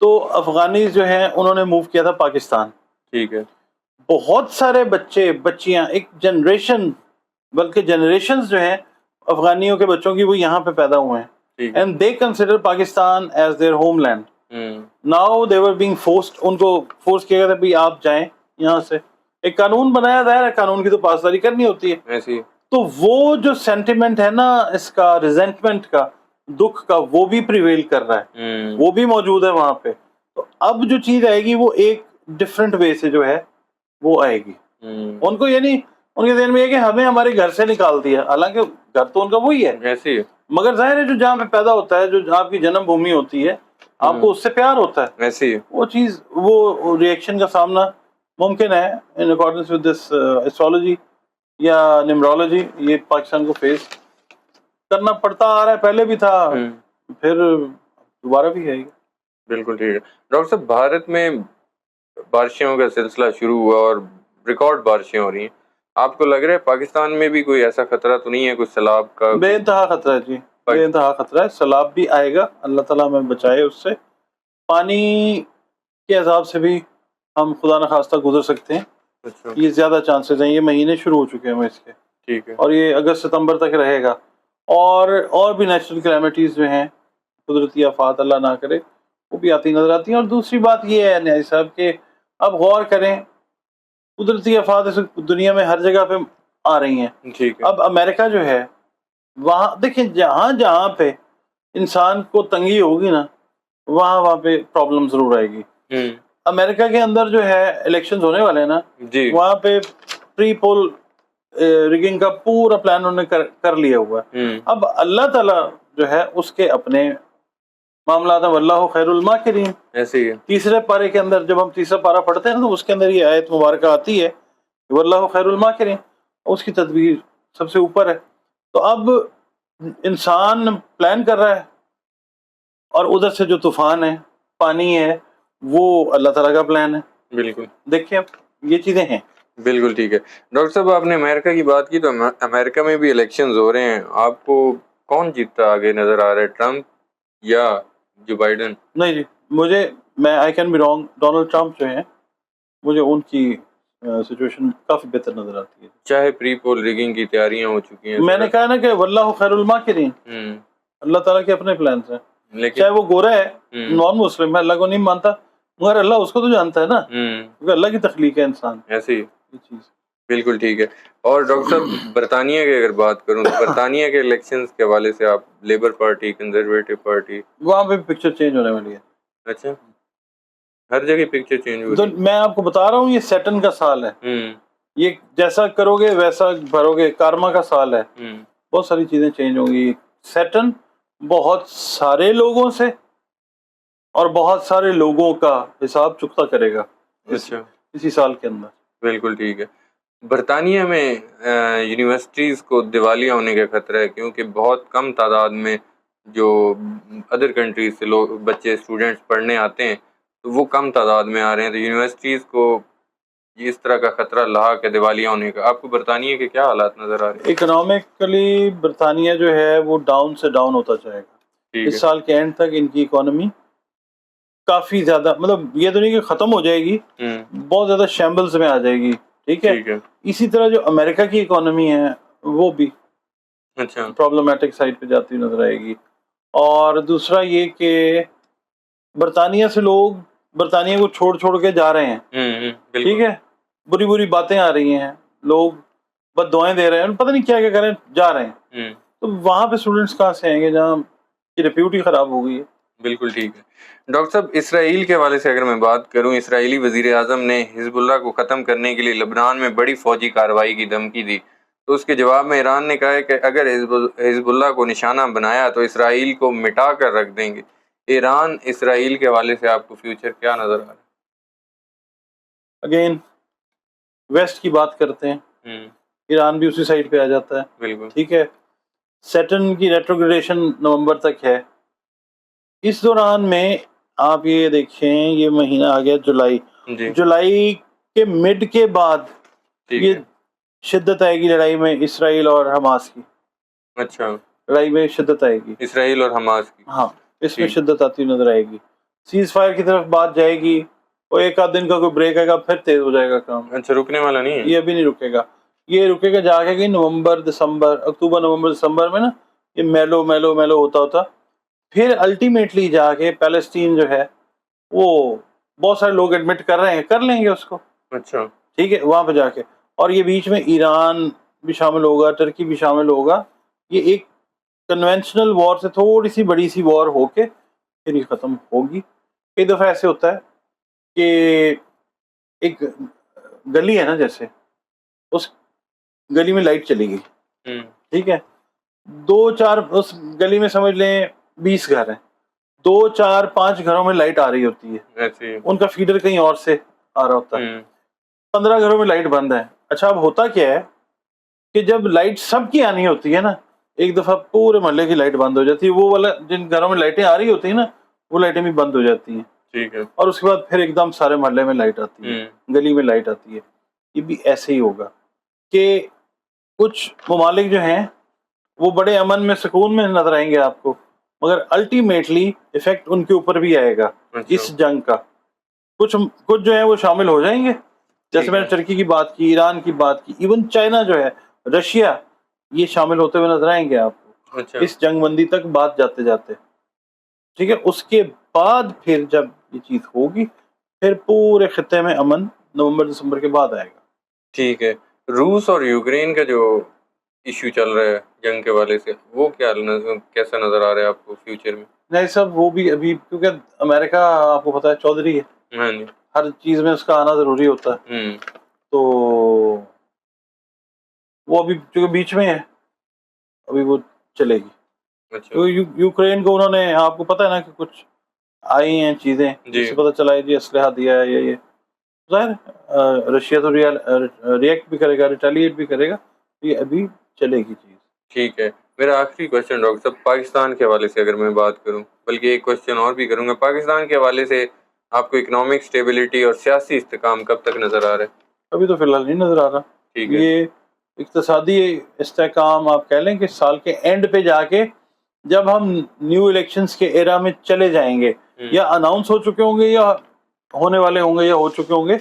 تو افغانیز جو ہیں انہوں نے موو کیا تھا پاکستان. ٹھیک ہے. بہت سارے بچے بچیاں ایک جنریشن بلکہ جنریشنز جو ہیں افغانیوں کے بچوں کی وہ یہاں پہ پیدا ہوئے ہیں and they consider Pakistan as their homeland. Now they were being forced, ان کو فورس کیا گیا تھا بھی آپ جائیں یہاں سے. ایک قانون بنایا ظاہر ہے قانون کی تو پاسداری کرنی ہوتی ہے. تو وہ جو سینٹیمنٹ ہے نا اس کا ریزنٹمنٹ کا دکھ کا وہ بھی پریویل کر رہا ہے, وہ بھی موجود ہے وہاں پہ. تو اب جو چیز آئے گی وہ ایک ڈفرینٹ وے سے جو ہے وہ آئے گی. ان کو یعنی ان کے ذہن میں یہ کہ ہمیں ہمارے گھر سے نکال دیا, حالانکہ گھر تو ان کا وہی ہے, مگر ظاہر ہے جو جہاں پہ پیدا ہوتا ہے جو آپ کی جنم بھومی ہوتی ہے آپ کو اس سے پیار ہوتا ہے, وہ چیز وہ ریئیکشن کا سامنا ممکن ہے in accordance with this astrology یا نیمرولوجی. یہ پاکستان کو فیس کرنا پڑتا آ رہا ہے, پہلے بھی تھا پھر دوبارہ بھی ہے. بالکل ٹھیک ہے ڈاکٹر صاحب. بھارت میں بارشوں کا سلسلہ شروع ہوا اور ریکارڈ بارشیں ہو رہی ہیں. آپ کو لگ رہا ہے پاکستان میں بھی کوئی ایسا خطرہ تو نہیں ہے کوئی سیلاب کا؟ بے انتہا خطرہ ہے جی, بے انتہا خطرہ ہے. سیلاب بھی آئے گا, اللہ تعالیٰ ہمیں بچائے اس سے. پانی کے عذاب سے بھی ہم خدا نخواستہ گزر سکتے ہیں. یہ زیادہ چانسز ہیں, یہ مہینے شروع ہو چکے ہیں اس کے. ٹھیک ہے. اور یہ اگست ستمبر تک رہے گا. اور بھی نیچرل کلیمٹیز جو ہیں قدرتی آفات اللہ نہ کرے وہ بھی آتی نظر آتی ہیں. اور دوسری بات یہ ہے نیازی صاحب کہ اب غور کریں, قدرتی آفات اس دنیا میں ہر جگہ پہ آ رہی ہیں. ٹھیک ہے. اب امریکہ جو ہے وہاں دیکھیں جہاں جہاں پہ انسان کو تنگی ہوگی نا وہاں پہ پرابلم ضرور آئے گی. امریکہ کے اندر جو ہے الیکشنز ہونے والے ہیں نا, وہاں پہ پری پول ریگنگ کا پورا پلان انہوں نے کر لیا ہوا ہے. اب اللہ تعالیٰ جو ہے اس کے اپنے معاملات ہیں, واللہ خیر الماکرین. ایسے ہی ہے. تیسرے پارے کے اندر جب ہم تیسرا پارہ پڑھتے ہیں تو اس کے اندر یہ آیت مبارکہ آتی ہے واللہ خیر الماکرین, اس کی تدبیر سب سے اوپر ہے. تو اب انسان پلان کر رہا ہے اور ادھر سے جو طوفان ہے پانی ہے وہ اللہ تعالیٰ کا پلان ہے. بالکل. دیکھیں یہ چیزیں ہیں. بالکل ٹھیک ہے. ڈاکٹر صاحب آپ نے امریکہ کی بات کی تو امریکہ میں بھی الیکشنز ہو رہے ہیں. آپ کو کون جیتتا آگے نظر آ رہا ہے, ٹرمپ یا جو بائیڈن؟ نہیں جی, میں I can be wrong. Donald Trump جو ہیں مجھے ان کی سچویشن کافی بہتر نظر آتی ہے. چاہے پری پول ریگنگ کی تیاریاں ہو چکی ہیں, میں نے کہا نا کہ واللہ خیر الماکرین, اللہ تعالیٰ کے اپنے پلانز ہیں. چاہے وہ گورا ہے, نان مسلم ہے, اللہ کو نہیں مانتا, مگر اللہ اس کو تو جانتا ہے نا, کیونکہ اللہ کی تخلیق ہے انسان. ایسے ہی یہ چیز. بالکل ٹھیک ہے. اور ڈاکٹر صاحب برطانیہ کی اگر بات کروں تو برطانیہ کے الیکشنز کے حوالے سے آپ لیبر پارٹی, کنزرویٹو پارٹی, وہاں پہ پکچر چینج ہونے والی ہے. اچھا, ہر جگہ پکچر چینج ہو رہی ہے. میں آپ کو بتا رہا ہوں یہ سیٹن کا سال ہے. یہ جیسا کرو گے ویسا بھرو گے, کارما کا سال ہے. بہت ساری چیزیں چینج ہوں گی. سیٹن بہت سارے لوگوں سے اور بہت سارے لوگوں کا حساب چکتا کرے گا اسی سال کے اندر. بالکل ٹھیک ہے. برطانیہ میں یونیورسٹیز کو دیوالیہ ہونے کا خطرہ ہے کیونکہ بہت کم تعداد میں جو ادر کنٹریز سے لوگ بچے اسٹوڈنٹس پڑھنے آتے ہیں تو وہ کم تعداد میں آ رہے ہیں. تو یونیورسٹیز کو اس طرح کا خطرہ لاحق ہے دیوالیہ ہونے کا. آپ کو برطانیہ کے کیا حالات نظر آ رہے ہیں؟ اکنامکلی برطانیہ جو ہے وہ ڈاؤن سے ڈاؤن ہوتا جائے گا. اس سال کے اینڈ تک ان کی اکانومی کافی زیادہ, مطلب یہ تو نہیں کہ ختم ہو جائے گی, بہت زیادہ شیمبلز میں آ جائے گی. ٹھیک ہے. اسی طرح جو امریکہ کی اکانومی ہے وہ بھی پرابلمٹک سائڈ پہ جاتی نظر آئے گی. اور دوسرا یہ کہ برطانیہ سے لوگ برطانیہ کو چھوڑ کے جا رہے ہیں. ٹھیک ہے, بری بری باتیں آ رہی ہیں, لوگ بد دعائیں دے رہے ہیں, پتہ نہیں کیا کریں, جا رہے ہیں. تو وہاں پہ اسٹوڈنٹس کہاں سے آئیں گے جہاں کی ریپیوٹ ہی خراب ہو گئی ہے. بالکل ٹھیک ہے. ڈاکٹر صاحب اسرائیل کے حوالے سے اگر میں بات کروں, اسرائیلی وزیر اعظم نے حزب اللہ کو ختم کرنے کے لیے لبنان میں بڑی فوجی کارروائی کی دھمکی دی. تو اس کے جواب میں ایران نے کہا ہے کہ اگر حزب اللہ کو نشانہ بنایا تو اسرائیل کو مٹا کر رکھ دیں گے. ایران اسرائیل کے حوالے سے آپ کو فیوچر کیا نظر آ رہا ہے؟ اگین ویسٹ کی بات کرتے ہیں, ایران بھی اسی سائڈ پہ آ جاتا ہے. بالکل ٹھیک ہے. سیٹرن کی ریٹروگریڈیشن نومبر تک ہے. اس دوران میں آپ یہ دیکھیں یہ مہینہ آ گیا جولائی, جولائی کے مڈ کے بعد یہ شدت آئے گی لڑائی میں اسرائیل اور حماس کی. اچھا, لڑائی میں شدت آئے گی اسرائیل اور حماس کی. ہاں, اس میں شدت آتی نظر آئے گی. سیز فائر کی طرف بات جائے گی اور ایک آدھ دن کا کوئی بریک آئے گا پھر تیز ہو جائے گا کام. اچھا رکنے والا نہیں ہے یہ ابھی نہیں رکے گا. یہ رکے گا جا کے نومبر دسمبر اکتوبر نومبر دسمبر میں نا یہ میلو میلو میلو ہوتا پھر الٹیمیٹلی جا کے پیلسٹین جو ہے وہ بہت سارے لوگ ایڈمٹ کر رہے ہیں کر لیں گے اس کو. اچھا ٹھیک ہے وہاں پہ جا کے. اور یہ بیچ میں ایران بھی شامل ہوگا ٹرکی بھی شامل ہوگا. یہ ایک کنونشنل وار سے تھوڑی سی بڑی سی وار ہو کے پھر یہ ختم ہوگی. کئی دفعہ ایسے ہوتا ہے کہ ایک گلی ہے نا جیسے اس گلی میں لائٹ چلی گئی ٹھیک ہے 2-4 اس گلی میں سمجھ لیں 20 گھر ہیں 2-4-5 گھروں میں لائٹ آ رہی ہوتی ہے ان کا فیڈر کہیں اور سے آ رہا ہوتا ہے 15 گھروں میں لائٹ بند ہے. اچھا اب ہوتا کیا ہے کہ جب لائٹ سب کی آنی ہوتی ہے نا ایک دفعہ پورے محلے کی لائٹ بند ہو جاتی ہے. وہ والا جن گھروں میں لائٹیں آ رہی ہوتی ہیں نا وہ لائٹیں بھی بند ہو جاتی ہیں. ٹھیک ہے. اور اس کے بعد پھر ایک دم سارے محلے میں لائٹ آتی ہے گلی میں لائٹ آتی ہے. یہ بھی ایسے ہی ہوگا کہ کچھ ممالک جو ہیں وہ بڑے امن میں سکون میں نظر آئیں گے آپ کو مگر الٹیمیٹلی ایفیکٹ ان کے اوپر بھی آئے گا اس جنگ کا. کچھ جو ہیں وہ شامل ہو جائیں گے جیسے میں نے ٹرکی کی بات کی ایران کی بات کی ایون چائنا جو ہے رشیا یہ شامل ہوتے ہوئے نظر آئیں گے آپ کو اس جنگ بندی تک بات جاتے جاتے. ٹھیک ہے. اس کے بعد پھر جب یہ چیز ہوگی پھر پورے خطے میں امن نومبر دسمبر کے بعد آئے گا. ٹھیک ہے. روس اور یوکرین کا جو ایشو چل رہا ہے جنگ کے والے سے وہ کیسا نظر آ رہا ہے آپ کو فیوچر میں؟ نہیں سب وہ بھی ابھی کیونکہ امریکہ آپ کو پتا ہے چودھری ہے ہر چیز میں اس کا آنا ضروری ہوتا ہے تو وہ ابھی چونکہ بیچ میں ہے ابھی وہ چلے گی. یوکرین کو انہوں نے آپ کو پتا ہے نا کہ کچھ آئی ہیں چیزیں جس سے پتا چلا ہے جی اسلحہ دیا ہے یہ ظاہر رشیا تو ریئیکٹ بھی کرے گا ریٹیلیٹ بھی کرے گا یہ ابھی چلے گی چیز. ٹھیک ہے. میرا آخری کوشچن ڈاکٹر صاحب پاکستان کے حوالے سے اگر میں بات کروں بلکہ ایک کوشچن اور بھی کروں گا پاکستان کے حوالے سے آپ کو اکنامک اسٹیبلٹی اور سیاسی استحکام کب تک نظر آ رہا ہے؟ ابھی تو فی الحال نہیں نظر آ رہا. یہ اقتصادی استحکام آپ کہہ لیں کہ سال کے اینڈ پہ جا کے جب ہم نیو الیکشنز کے ایرا میں چلے جائیں گے یا اناؤنس ہو چکے ہوں گے یا ہونے والے ہوں گے یا ہو چکے ہوں گے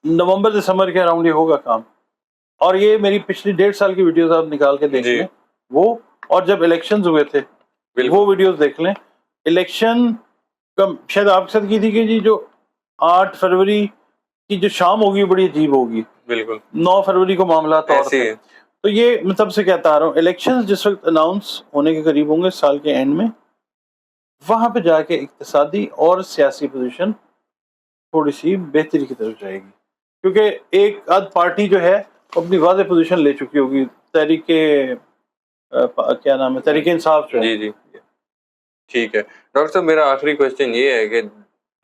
نومبر دسمبر کے اراؤنڈ یہ ہوگا کام. اور یہ میری پچھلی 1.5 سال کی ویڈیوز آپ نکال کے دیکھ لیں وہ اور جب الیکشنز ہوئے تھے وہ ویڈیوز دیکھ لیں. الیکشن شاید آپ کے ساتھ کی تھی کہ جی جو 8 فروری کی جو شام ہوگی بڑی عجیب ہوگی. بالکل 9 فروری کو معاملات اور تھے. تو یہ میں تب سے کہتا آ رہا ہوں الیکشنز جس وقت اناؤنس ہونے کے قریب ہوں گے سال کے اینڈ میں وہاں پہ جا کے اقتصادی اور سیاسی پوزیشن تھوڑی سی بہتری کی طرف جائے گی کیونکہ ایک آدھ پارٹی جو ہے اپنی واضح پوزیشن لے چکی ہوگی تحریک کیا نام ہے تحریک انصاف جو ہے. جی ٹھیک ہے. ڈاکٹر صاحب میرا آخری کوشچن یہ ہے کہ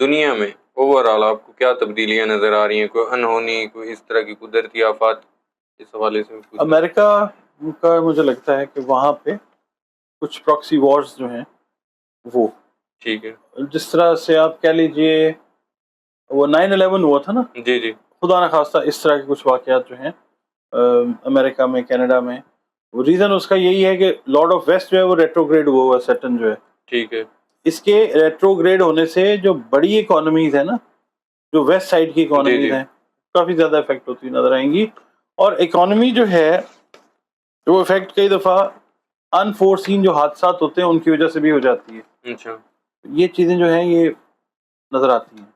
دنیا میں اوور آل آپ کو کیا تبدیلیاں نظر آ رہی ہیں کوئی انہونی کوئی اس طرح کی قدرتی آفات اس حوالے سے؟ امریکہ کا مجھے لگتا ہے کہ وہاں پہ کچھ پراکسی وارز جو ہیں وہ ٹھیک ہے جس طرح سے آپ کہہ لیجئے وہ 9/11 ہوا تھا نا جی خدا نخواستہ اس طرح کے کچھ واقعات جو ہیں امریکہ میں کینیڈا میں ریزن اس کا یہی ہے کہ لارڈ آف ویسٹ جو ہے وہ ریٹروگریڈ ہوا ہوا سیٹن جو ہے. ٹھیک ہے. اس کے ریٹروگریڈ ہونے سے جو بڑی اکانومیز ہیں نا جو ویسٹ سائڈ کی اکانومیز ہیں کافی زیادہ افیکٹ ہوتی نظر آئیں گی. اور اکانومی جو ہے وہ افیکٹ کئی دفعہ انفورسین جو حادثات ہوتے ہیں ان کی وجہ سے بھی ہو جاتی ہے. اچھا یہ چیزیں جو ہیں یہ نظر آتی ہیں.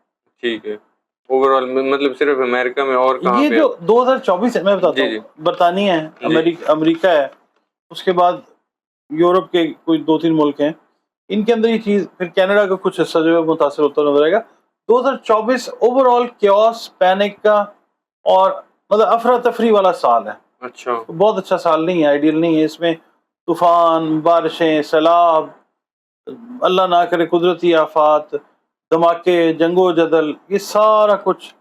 ٹھیک ہے. اوور آل مطلب صرف امریکہ میں اور کہاں یہ پہ جو 2024 میں بتاتا ہوں برطانیہ ہے امریکہ ہے اس کے بعد یورپ کے کوئی 2-3 ملک ہیں ان کے اندر یہ چیز پھر کینیڈا کا کچھ حصہ جو ہے متاثر ہوتا نظر آئے گا. 2024 اوور آل کیوس پینک کا اور مطلب افراتفری والا سال ہے. اچھا بہت اچھا سال نہیں ہے آئیڈیل نہیں ہے. اس میں طوفان بارشیں سیلاب اللہ نہ کرے قدرتی آفات دھماکے جنگ و جدل یہ سارا کچھ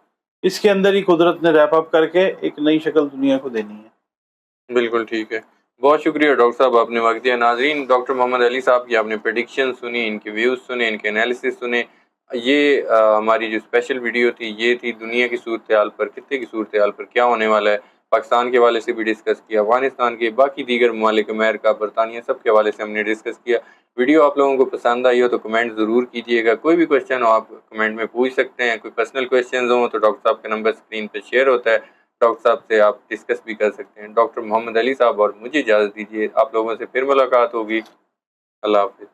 اس کے اندر ہی قدرت نے ریپ اپ کر کے ایک نئی شکل دنیا کو دینی ہے. بالکل ٹھیک ہے. بہت شکریہ ڈاکٹر صاحب آپ نے وقت دیا. ناظرین ڈاکٹر محمد علی صاحب کی آپ نے پریڈکشن سنی ان کے ویوز سنے ان کے انالیسس سنے. یہ ہماری جو اسپیشل ویڈیو تھی یہ تھی دنیا کی صورتحال پر خطے کی صورتحال پر کیا ہونے والا ہے پاکستان کے حوالے سے بھی ڈسکس کیا، افغانستان کے، باقی دیگر ممالک، امریکہ، برطانیہ، سب کے حوالے سے ہم نے ڈسکس کیا۔ ویڈیو آپ لوگوں کو پسند آئی ہو تو کمنٹ ضرور کیجیے گا، کوئی بھی کویشچن ہو آپ کمنٹ میں پوچھ سکتے ہیں، کوئی پرسنل کویشچنز ہوں تو ڈاکٹر صاحب کا نمبر اسکرین پہ شیئر ہوتا ہے، ڈاکٹر صاحب سے آپ ڈسکس بھی کر سکتے ہیں۔ ڈاکٹر محمد علی صاحب اور مجھے اجازت دیجیے، آپ لوگوں سے پھر ملاقات ہوگی۔ اللہ حافظ۔